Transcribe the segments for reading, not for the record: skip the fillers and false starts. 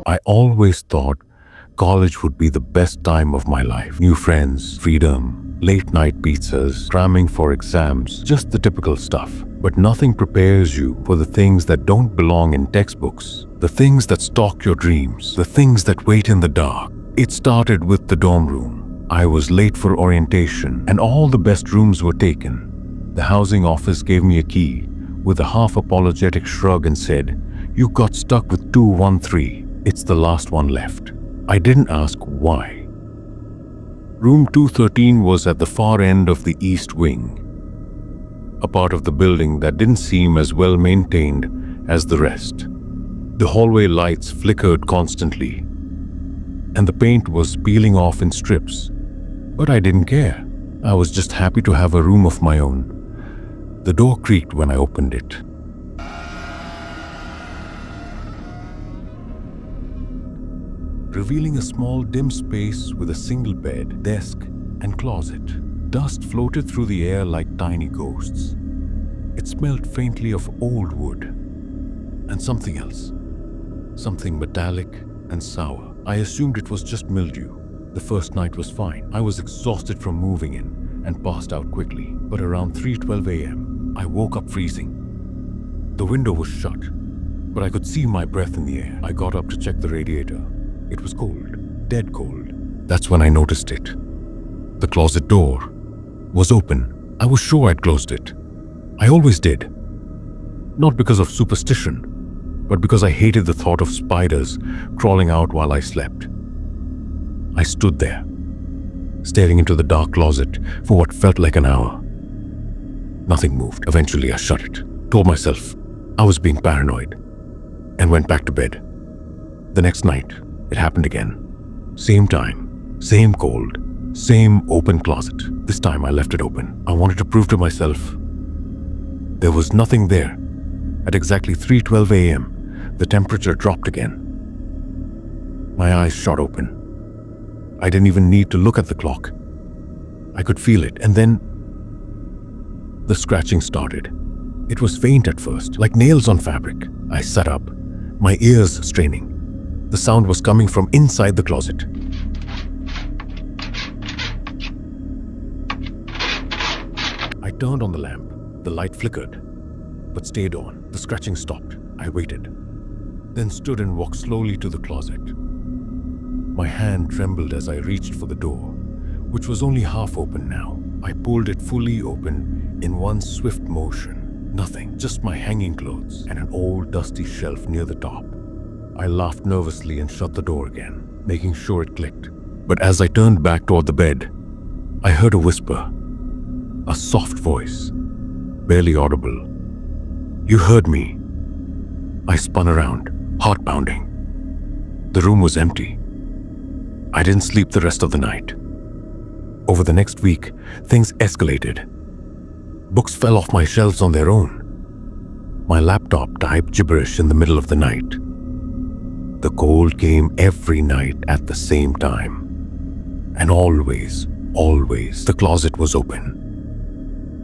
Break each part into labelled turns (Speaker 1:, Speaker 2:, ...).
Speaker 1: I always thought college would be the best time of my life. New friends, freedom, late night pizzas, cramming for exams, just the typical stuff. But nothing prepares you for the things that don't belong in textbooks, the things that stalk your dreams, the things that wait in the dark. It started with the dorm room. I was late for orientation and all the best rooms were taken. The housing office gave me a key with a half-apologetic shrug and said, "You got stuck with 213. It's the last one left." I didn't ask why. Room 213 was at the far end of the east wing, a part of the building that didn't seem as well maintained as the rest. The hallway lights flickered constantly, and the paint was peeling off in strips. But I didn't care. I was just happy to have a room of my own. The door creaked when I opened it. Revealing a small dim space with a single bed, desk, and closet. Dust floated through the air like tiny ghosts. It smelled faintly of old wood and something else. Something metallic and sour. I assumed it was just mildew. The first night was fine. I was exhausted from moving in and passed out quickly. But around 3:12 a.m., I woke up freezing. The window was shut, but I could see my breath in the air. I got up to check the radiator. It was cold, dead cold. That's when I noticed it. The closet door was open. I was sure I'd closed it. I always did. Not because of superstition, but because I hated the thought of spiders crawling out while I slept. I stood there, staring into the dark closet for what felt like an hour. Nothing moved. Eventually, I shut it, told myself I was being paranoid, and went back to bed. The next night, it happened again. Same time, same cold, same open closet. This time I left it open. I wanted to prove to myself there was nothing there. At exactly 3:12 a.m., the temperature dropped again. My eyes shot open. I didn't even need to look at the clock. I could feel it, and then the scratching started. It was faint at first, like nails on fabric. I sat up, my ears straining. The sound was coming from inside the closet. I turned on the lamp. The light flickered, but stayed on. The scratching stopped. I waited, then stood and walked slowly to the closet. My hand trembled as I reached for the door, which was only half open now. I pulled it fully open in one swift motion. Nothing, just my hanging clothes and an old dusty shelf near the top. I laughed nervously and shut the door again, making sure it clicked. But as I turned back toward the bed, I heard a whisper, a soft voice, barely audible. "You heard me." I spun around, heart pounding. The room was empty. I didn't sleep the rest of the night. Over the next week, things escalated. Books fell off my shelves on their own. My laptop typed gibberish in the middle of the night. The cold came every night at the same time. And always, the closet was open.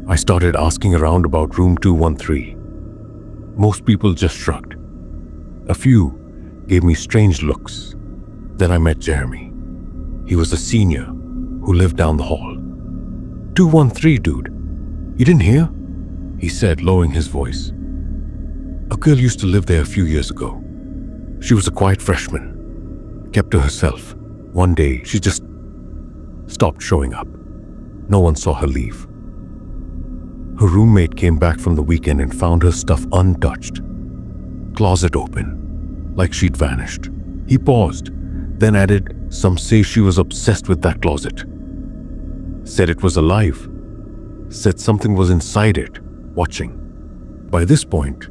Speaker 1: I started asking around about room 213. Most people just shrugged. A few gave me strange looks. Then I met Jeremy. He was a senior who lived down the hall. 213, dude. You didn't hear? He said, lowering his voice. A girl used to live there a few years ago. She was a quiet freshman, kept to herself. One day, she just stopped showing up. No one saw her leave. Her roommate came back from the weekend and found her stuff untouched. Closet open, like she'd vanished. He paused, then added, "Some say she was obsessed with that closet. Said it was alive. Said something was inside it, watching." By this point,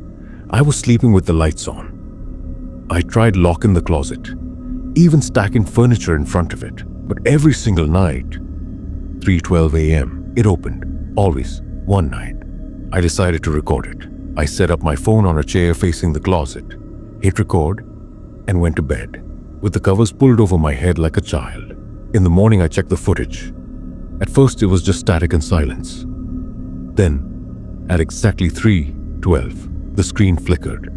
Speaker 1: I was sleeping with the lights on. I tried locking the closet, even stacking furniture in front of it. But every single night, 3:12 a.m., it opened. Always. One night, I decided to record it. I set up my phone on a chair facing the closet, hit record, and went to bed, with the covers pulled over my head like a child. In the morning, I checked the footage. At first, it was just static and silence. Then, at exactly 3:12, the screen flickered.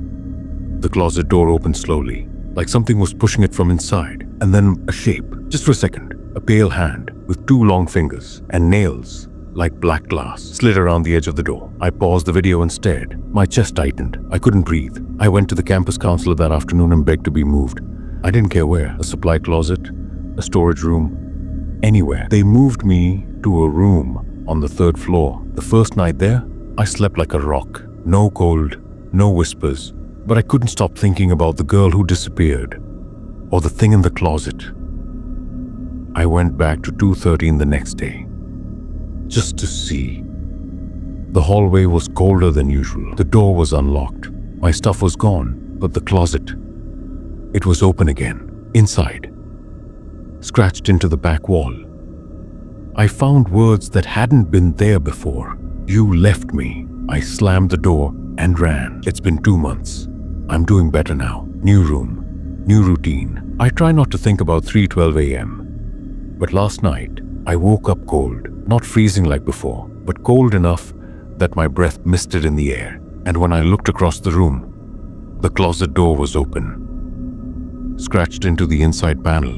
Speaker 1: The closet door opened slowly, like something was pushing it from inside, and then a shape, just for a second, a pale hand with 2 long fingers and nails like black glass slid around the edge of the door. I paused the video and stared. My chest tightened. I couldn't breathe. I went to the campus counselor that afternoon and begged to be moved. I didn't care where, a supply closet, a storage room, anywhere. They moved me to a room on the 3rd floor. The first night there, I slept like a rock. No cold, no whispers, but I couldn't stop thinking about the girl who disappeared, or the thing in the closet. I went back to 2:13 the next day, just to see. The hallway was colder than usual. The door was unlocked. My stuff was gone, but the closet, it was open again, inside, scratched into the back wall. I found words that hadn't been there before. You left me. I slammed the door and ran. It's been 2 months. I'm doing better now. New room, new routine. I try not to think about 3:12 a.m. But last night, I woke up cold, not freezing like before, but cold enough that my breath misted in the air. And when I looked across the room, the closet door was open. Scratched into the inside panel,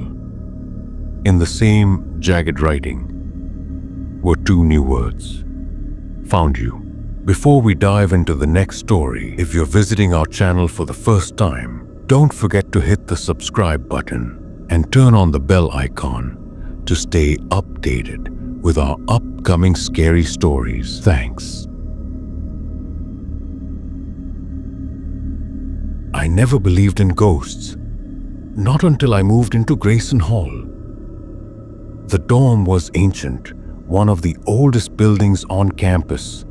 Speaker 1: in the same jagged writing, were 2 new words. Found you. Before we dive into the next story, if you're visiting our channel for the first time, don't forget to hit the subscribe button and turn on the bell icon to stay updated with our upcoming scary stories. Thanks. I never believed in ghosts, not until I moved into Grayson Hall. The dorm was ancient, one of the oldest buildings on campus,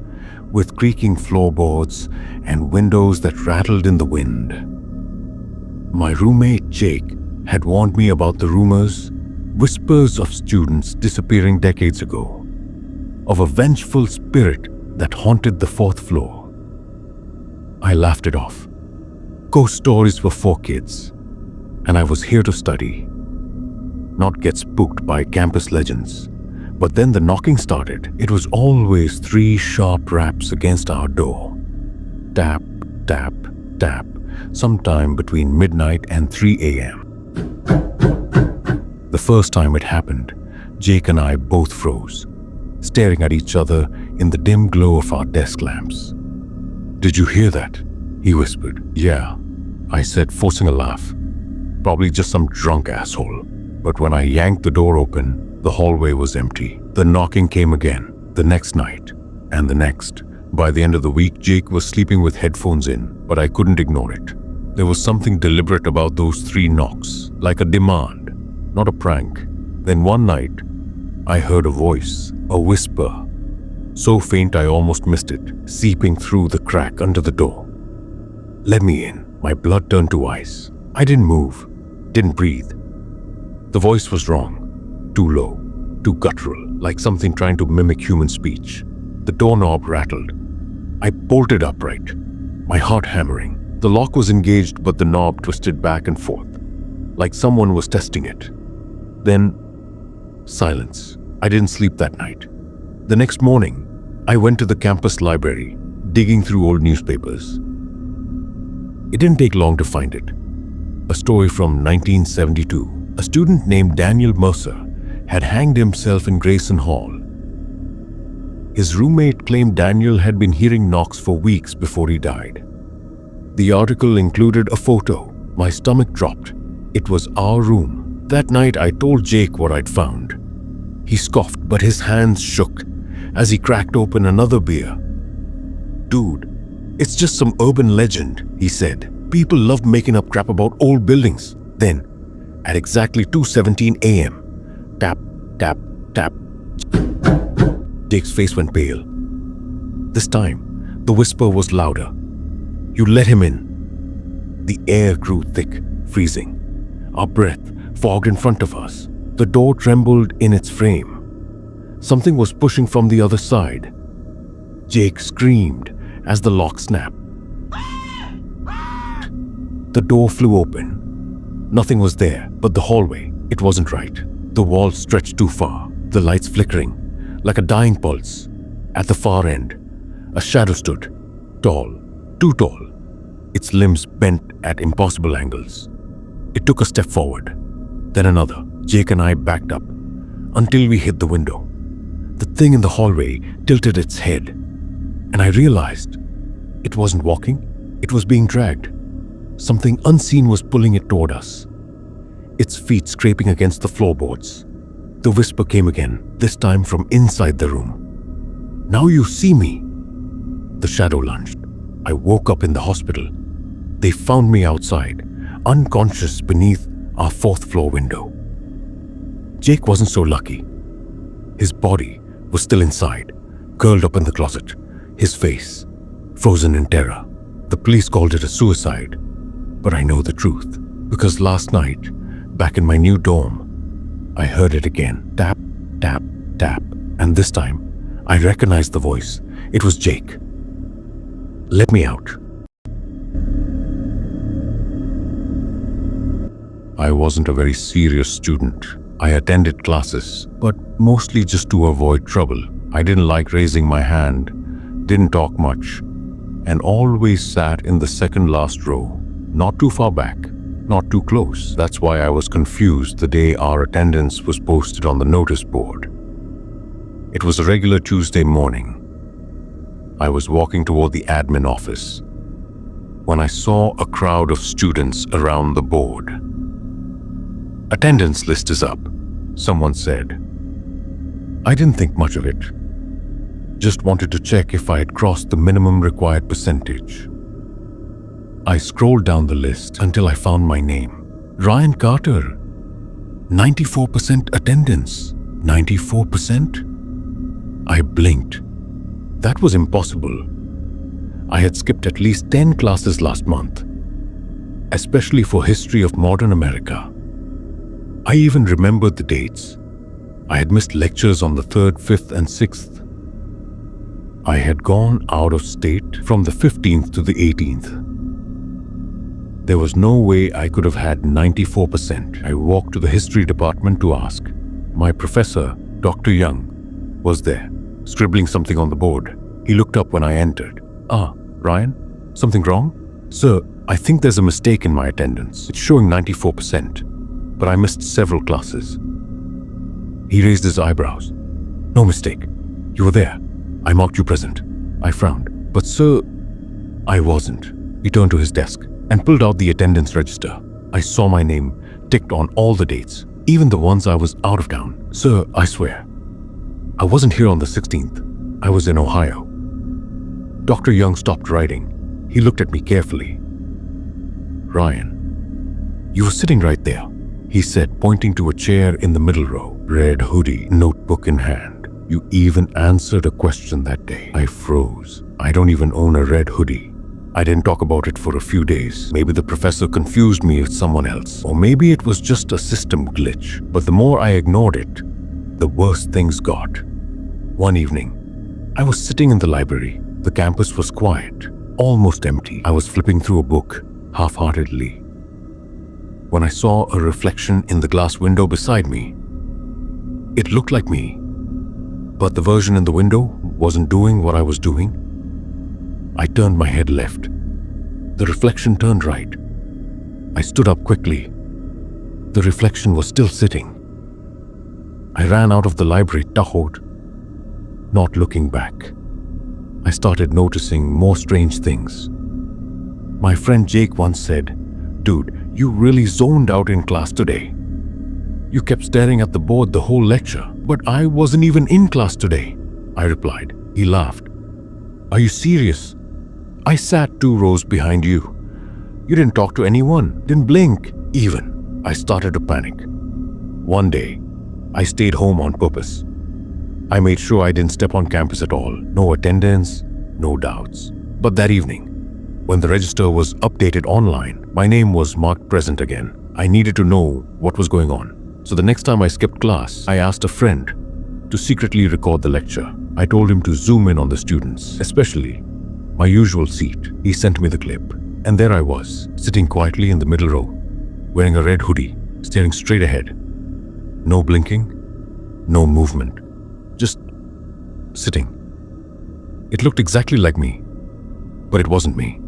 Speaker 1: with creaking floorboards and windows that rattled in the wind. My roommate Jake had warned me about the rumors, whispers of students disappearing decades ago, of a vengeful spirit that haunted the 4th floor. I laughed it off. Ghost stories were for kids, and I was here to study, not get spooked by campus legends. But then the knocking started. It was always 3 sharp raps against our door. Tap, tap, tap, sometime between midnight and 3 a.m. The first time it happened, Jake and I both froze, staring at each other in the dim glow of our desk lamps. "Did you hear that?" he whispered. "Yeah," I said, forcing a laugh. Probably just some drunk asshole. But when I yanked the door open, the hallway was empty. The knocking came again, the next night, and the next. By the end of the week, Jake was sleeping with headphones in, but I couldn't ignore it. There was something deliberate about those 3 knocks, like a demand, not a prank. Then one night, I heard a voice, a whisper, so faint I almost missed it, seeping through the crack under the door. "Let me in." My blood turned to ice. I didn't move, didn't breathe. The voice was wrong. Too low, too guttural, like something trying to mimic human speech. The doorknob rattled. I bolted upright, my heart hammering. The lock was engaged, but the knob twisted back and forth, like someone was testing it. Then, silence. I didn't sleep that night. The next morning, I went to the campus library, digging through old newspapers. It didn't take long to find it. A story from 1972. A student named Daniel Mercer had hanged himself in Grayson Hall. His roommate claimed Daniel had been hearing knocks for weeks before he died. The article included a photo. My stomach dropped. It was our room. That night, I told Jake what I'd found. He scoffed, but his hands shook as he cracked open another beer. "Dude, it's just some urban legend," he said. "People love making up crap about old buildings." Then, at exactly 2:17 a.m., tap, tap, tap. Jake's face went pale. This time, the whisper was louder. "You let him in." The air grew thick, freezing. Our breath fogged in front of us. The door trembled in its frame. Something was pushing from the other side. Jake screamed as the lock snapped. The door flew open. Nothing was there but the hallway. It wasn't right. The walls stretched too far, the lights flickering, like a dying pulse. At the far end, a shadow stood, tall, too tall. its limbs bent at impossible angles. It took a step forward, then another. Jake and I backed up until we hit the window. The thing in the hallway tilted its head, and I realized it wasn't walking, it was being dragged. Something unseen was pulling it toward us, its feet scraping against the floorboards. The whisper came again, this time from inside the room. "Now you see me." The shadow lunged. I woke up in the hospital. They found me outside, unconscious beneath our fourth-floor window. Jake wasn't so lucky. His body was still inside, curled up in the closet, his face frozen in terror. The police called it a suicide, but I know the truth, because last night, back in my new dorm, I heard it again. Tap, tap, tap. And this time, I recognized the voice. It was Jake. "Let me out." I wasn't a very serious student. I attended classes, but mostly just to avoid trouble. I didn't like raising my hand, didn't talk much, and always sat in the second last row, not too far back, not too close. That's why I was confused the day our attendance was posted on the notice board. It was a regular Tuesday morning. I was walking toward the admin office when I saw a crowd of students around the board. "Attendance list is up," someone said. I didn't think much of it. Just wanted to check if I had crossed the minimum required percentage. I scrolled down the list until I found my name. Ryan Carter. 94% attendance. 94%? I blinked. That was impossible. I had skipped at least 10 classes last month, especially for history of modern America. I even remembered the dates. I had missed lectures on the 3rd, 5th, and 6th. I had gone out of state from the 15th to the 18th. There was no way I could have had 94%. I walked to the history department to ask. My professor, Dr. Young, was there, scribbling something on the board. He looked up when I entered. "Ah, Ryan, something wrong?" "Sir, I think there's a mistake in my attendance. It's showing 94%, but I missed several classes." He raised his eyebrows. "No mistake. You were there. I marked you present." I frowned. "But sir..." I wasn't. He turned to his desk and pulled out the attendance register. I saw my name ticked on all the dates, even the ones I was out of town. "Sir, I swear, I wasn't here on the 16th. I was in Ohio." Dr. Young stopped writing. He looked at me carefully. "Ryan, you were sitting right there," he said, pointing to a chair in the middle row. Red hoodie, notebook in hand. "You even answered a question that day." I froze. I don't even own a red hoodie. I didn't talk about it for a few days. Maybe the professor confused me with someone else, or maybe it was just a system glitch. But the more I ignored it, the worse things got. One evening, I was sitting in the library. The campus was quiet, almost empty. I was flipping through a book, half-heartedly, when I saw a reflection in the glass window beside me. It looked like me, but the version in the window wasn't doing what I was doing. I turned my head left. The reflection turned right. I stood up quickly. The reflection was still sitting. I ran out of the library, tahoed, not looking back. I started noticing more strange things. My friend Jake once said, "Dude, you really zoned out in class today. You kept staring at the board the whole lecture." "But I wasn't even in class today," I replied. He laughed. "Are you serious? I sat 2 rows behind you. You didn't talk to anyone, didn't blink even." I started to panic. One day, I stayed home on purpose. I made sure I didn't step on campus at all. No attendance, no doubts. But that evening, when the register was updated online, my name was marked present again. I needed to know what was going on. So the next time I skipped class, I asked a friend to secretly record the lecture. I told him to zoom in on the students, especially my usual seat. He sent me the clip, and there I was, sitting quietly in the middle row, wearing a red hoodie, staring straight ahead. No blinking, no movement, just sitting. It looked exactly like me, but it wasn't me.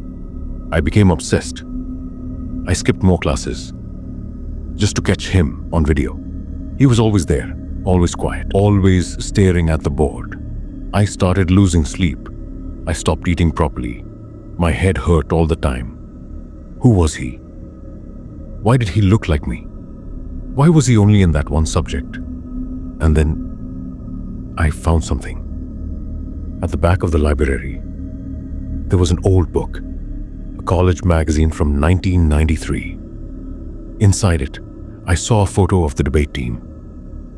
Speaker 1: I became obsessed. I skipped more classes just to catch him on video. He was always there, always quiet, always staring at the board. I started losing sleep. I stopped eating properly. My head hurt all the time. Who was he? Why did he look like me? Why was he only in that one subject? And then I found something. At the back of the library, there was an old book, a college magazine from 1993. Inside it, I saw a photo of the debate team.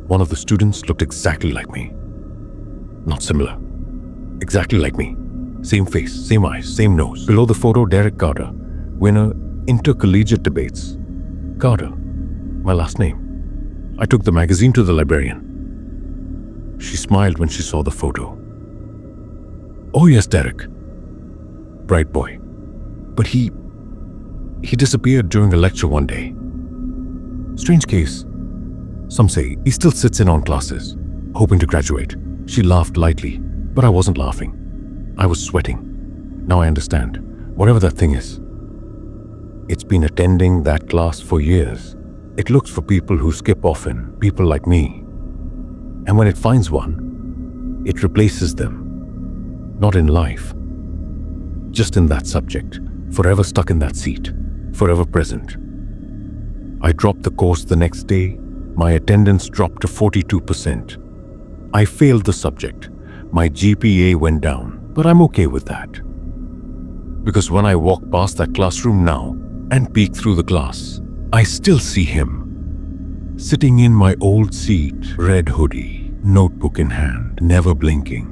Speaker 1: One of the students looked exactly like me. Not similar. Exactly like me. Same face, same eyes, same nose. Below the photo, Derek Carter, winner intercollegiate debates. Carter, my last name. I took the magazine to the librarian. She smiled when she saw the photo. Oh yes, Derek. Bright boy. But he disappeared during a lecture one day. Strange case. Some say he still sits in on classes, hoping to graduate. She laughed lightly, but I wasn't laughing. I was sweating. Now I understand. Whatever that thing is. It's been attending that class for years. It looks for people who skip often, people like me. And when it finds one, it replaces them. Not in life. Just in that subject. Forever stuck in that seat. Forever present. I dropped the course the next day. My attendance dropped to 42%. I failed the subject. My GPA went down, but I'm okay with that. Because when I walk past that classroom now and peek through the glass, I still see him. Sitting in my old seat, red hoodie, notebook in hand, never blinking.